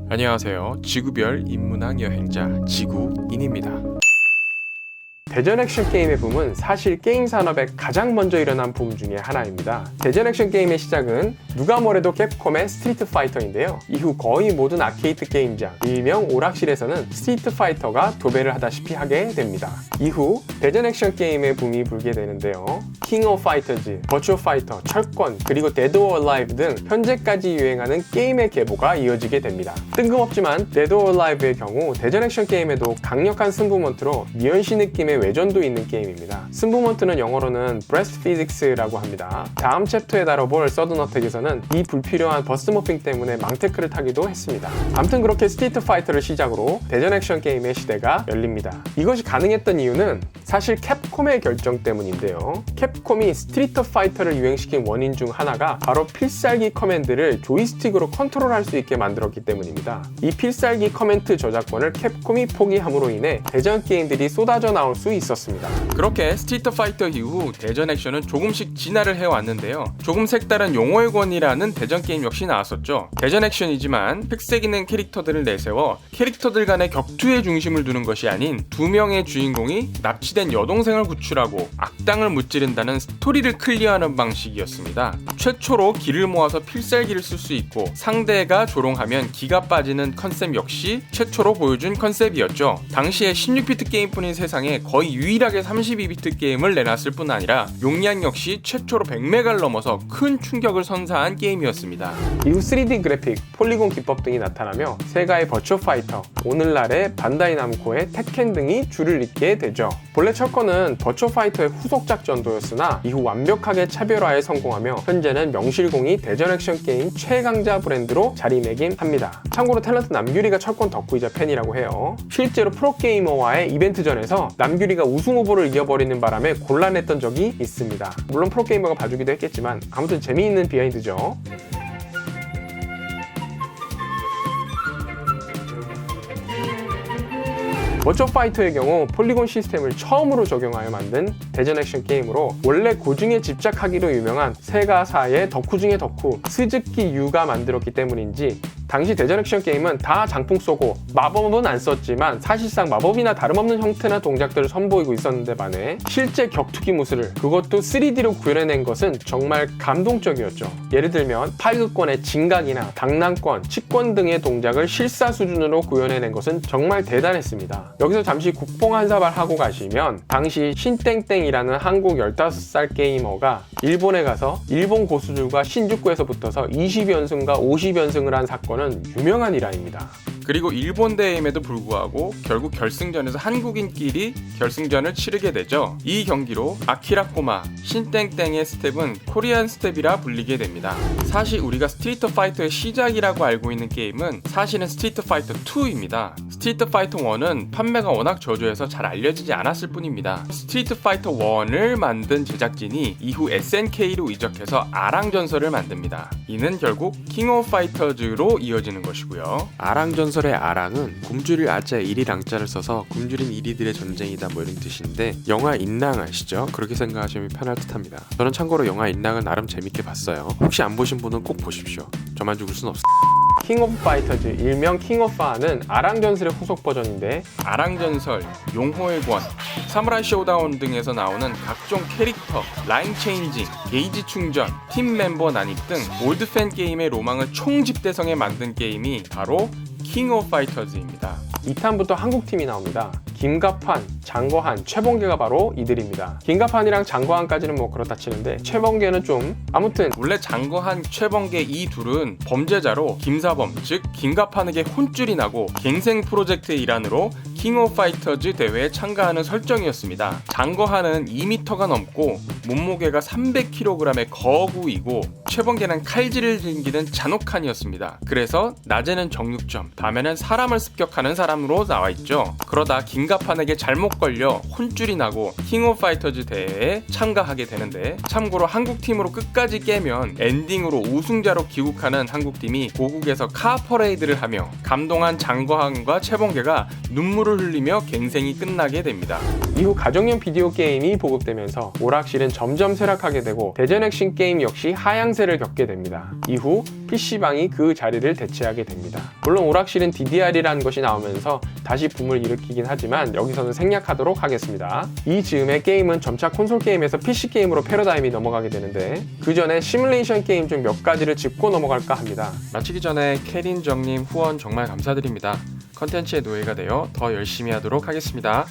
안녕하세요. 지구별 인문학 여행자 지구인입니다. 대전 액션 게임의 붐은 사실 게임 산업에 가장 먼저 일어난 붐 중에 하나입니다. 대전 액션 게임의 시작은 누가 뭐래도 캡콤의 스트리트 파이터인데요. 이후 거의 모든 아케이드 게임장, 일명 오락실에서는 스트리트 파이터가 도배를 하다시피 하게 됩니다. 이후 대전 액션 게임의 붐이 불게 되는데요. 킹 오브 파이터즈, 버추어 파이터, 철권, 그리고 데드 오 얼라이브 등 현재까지 유행하는 게임의 계보가 이어지게 됩니다. 뜬금없지만 데드 오 얼라이브의 경우 대전 액션 게임에도 강력한 승부먼트로 미연시 느낌의 외전도 있는 게임입니다. 승부먼트는 영어로는 브레스트 피직스라고 합니다. 다음 챕터에 다뤄볼 서든 어택에서는 이 불필요한 버스 머핑 때문에 망테크를 타기도 했습니다. 아무튼 그렇게 스트리트 파이터를 시작으로 대전 액션 게임의 시대가 열립니다. 이것이 가능했던 이유는 사실 캡콤의 결정 때문인데요. 캡콤이 스트리트 파이터를 유행시킨 원인 중 하나가 바로 필살기 커맨드를 조이스틱으로 컨트롤할 수 있게 만들었기 때문입니다. 이 필살기 커맨드 저작권을 캡콤이 포기함으로 인해 대전 게임들이 쏟아져 나올 수 있었습니다. 그렇게 스트리트 파이터 이후 대전 액션은 조금씩 진화를 해왔는데요. 조금 색다른 용어의 권이라는 대전 게임 역시 나왔었죠. 대전 액션이지만 특색 있는 캐릭터들을 내세워 캐릭터들 간의 격투에 중심을 두는 것이 아닌 두 명의 주인공이 납치된 여동생을 구출하고 악당을 무찌른다는 스토리를 클리어하는 방식이었습니다. 최초로 기를 모아서 필살기를 쓸 수 있고 상대가 조롱하면 기가 빠지는 컨셉 역시 최초로 보여준 컨셉이었죠. 당시에 16비트 게임뿐인 세상에 거의 유일하게 32비트 게임을 내놨을 뿐 아니라 용량 역시 최초로 100메가를 넘어서 큰 충격을 선사한 게임이었습니다. 이후 3D 그래픽, 폴리곤 기법 등이 나타나며 세가의 버추어 파이터, 오늘날의 반다이 남코의 테켄 등이 줄을 잇게 되죠. 본래 철권은 버추어 파이터의 후속작 전도였으나 이후 완벽하게 차별화에 성공하며 현재는 명실공히 대전 액션 게임 최강자 브랜드로 자리매김합니다. 참고로 탤런트 남규리가 철권 덕후이자 팬이라고 해요. 실제로 프로게이머와의 이벤트전에서 남규리가 우승 후보를 이겨버리는 바람에 곤란했던 적이 있습니다. 물론 프로게이머가 봐주기도 했겠지만 아무튼 재미있는 비하인드죠. 버추어 파이터의 경우 폴리곤 시스템을 처음으로 적용하여 만든 대전 액션 게임으로 원래 고증에 집착하기로 유명한 세가사의 덕후 중의 덕후 스즈키 유가 만들었기 때문인지 당시 대전 액션 게임은 다 장풍 쏘고 마법은 안 썼지만 사실상 마법이나 다름없는 형태나 동작들을 선보이고 있었는데 반해 실제 격투기 무술을 그것도 3D로 구현해낸 것은 정말 감동적이었죠. 예를 들면 팔극권의 진각이나 당랑권, 치권 등의 동작을 실사 수준으로 구현해낸 것은 정말 대단했습니다. 여기서 잠시 국뽕 한 사발 하고 가시면 당시 신땡땡이라는 한국 15살 게이머가 일본에 가서 일본 고수들과 신주쿠에서 붙어서 20연승과 50연승을 한 사건은 유명한 일화입니다. 그리고 일본 대회임에도 불구하고 결국 결승전에서 한국인끼리 결승전을 치르게 되죠. 이 경기로 아키라 꼬마, 신땡땡의 스텝은 코리안 스텝이라 불리게 됩니다. 사실 우리가 스트리트 파이터의 시작이라고 알고 있는 게임은 사실은 스트리트 파이터 2입니다. 스트리트 파이터 1은 판매가 워낙 저조해서 잘 알려지지 않았을 뿐입니다. 스트리트 파이터 1을 만든 제작진이 이후 SNK로 이적해서 아랑전설을 만듭니다. 이는 결국 킹 오브 파이터즈로 이어지는 것이고요. 아랑전설의 아랑은 굶주릴 아자 이리랑자를 써서 굶주린 이리들의 전쟁이다 뭐 이런 뜻인데 영화 인랑 아시죠? 그렇게 생각하시면 편할 듯합니다. 저는 참고로 영화 인랑을 나름 재밌게 봤어요. 혹시 안 보신 분은 꼭 보십시오. 저만 죽을 순 없어요. 킹 오브 파이터즈, 일명 킹 오브 파는 아랑전설의 후속 버전인데 아랑전설, 용호의 권, 사무라이 쇼다운 등에서 나오는 각종 캐릭터, 라인 체인징, 게이지 충전, 팀 멤버 난입 등 올드팬 게임의 로망을 총집대성에 만든 게임이 바로 킹 오브 파이터즈입니다. 2탄부터 한국팀이 나옵니다. 김갑한, 장거한, 최범계가 바로 이들입니다. 김갑한이랑 장거한까지는 뭐 그렇다 치는데 최범계는 좀 아무튼 원래 장거한, 최범계 이 둘은 범죄자로 김사범 즉 김갑한에게 혼쭐이 나고 갱생 프로젝트의 일환으로 킹 오브 파이터즈 대회에 참가하는 설정이었습니다. 장거한은 2m가 넘고 몸무게가 300kg의 거구이고 최범계는 칼질을 즐기는 잔혹한이었습니다. 그래서 낮에는 정육점, 밤에는 사람을 습격하는 사람으로 나와있죠. 그러다 김갑한에게 잘못 걸려 혼쭐이 나고 킹 오브 파이터즈 대회에 참가하게 되는데 참고로 한국팀으로 끝까지 깨면 엔딩으로 우승자로 귀국하는 한국팀이 고국에서 카 퍼레이드를 하며 감동한 장거한과 최범계가 눈물을 흘리며 갱생이 끝나게 됩니다. 이후 가정용 비디오 게임이 보급되면서 오락실은 점점 쇠락하게 되고 대전 액션 게임 역시 하향세 강세를 겪게 됩니다. 이후 PC방이 그 자리를 대체하게 됩니다. 물론 오락실은 DDR이라는 것이 나오면서 다시 붐을 일으키긴 하지만 여기서는 생략하도록 하겠습니다. 이 즈음에 게임은 점차 콘솔 게임에서 PC 게임으로 패러다임이 넘어가게 되는데 그 전에 시뮬레이션 게임 중 몇 가지를 짚고 넘어갈까 합니다. 마치기 전에 캐린정님 후원 정말 감사드립니다. 컨텐츠의 노예가 되어 더 열심히 하도록 하겠습니다.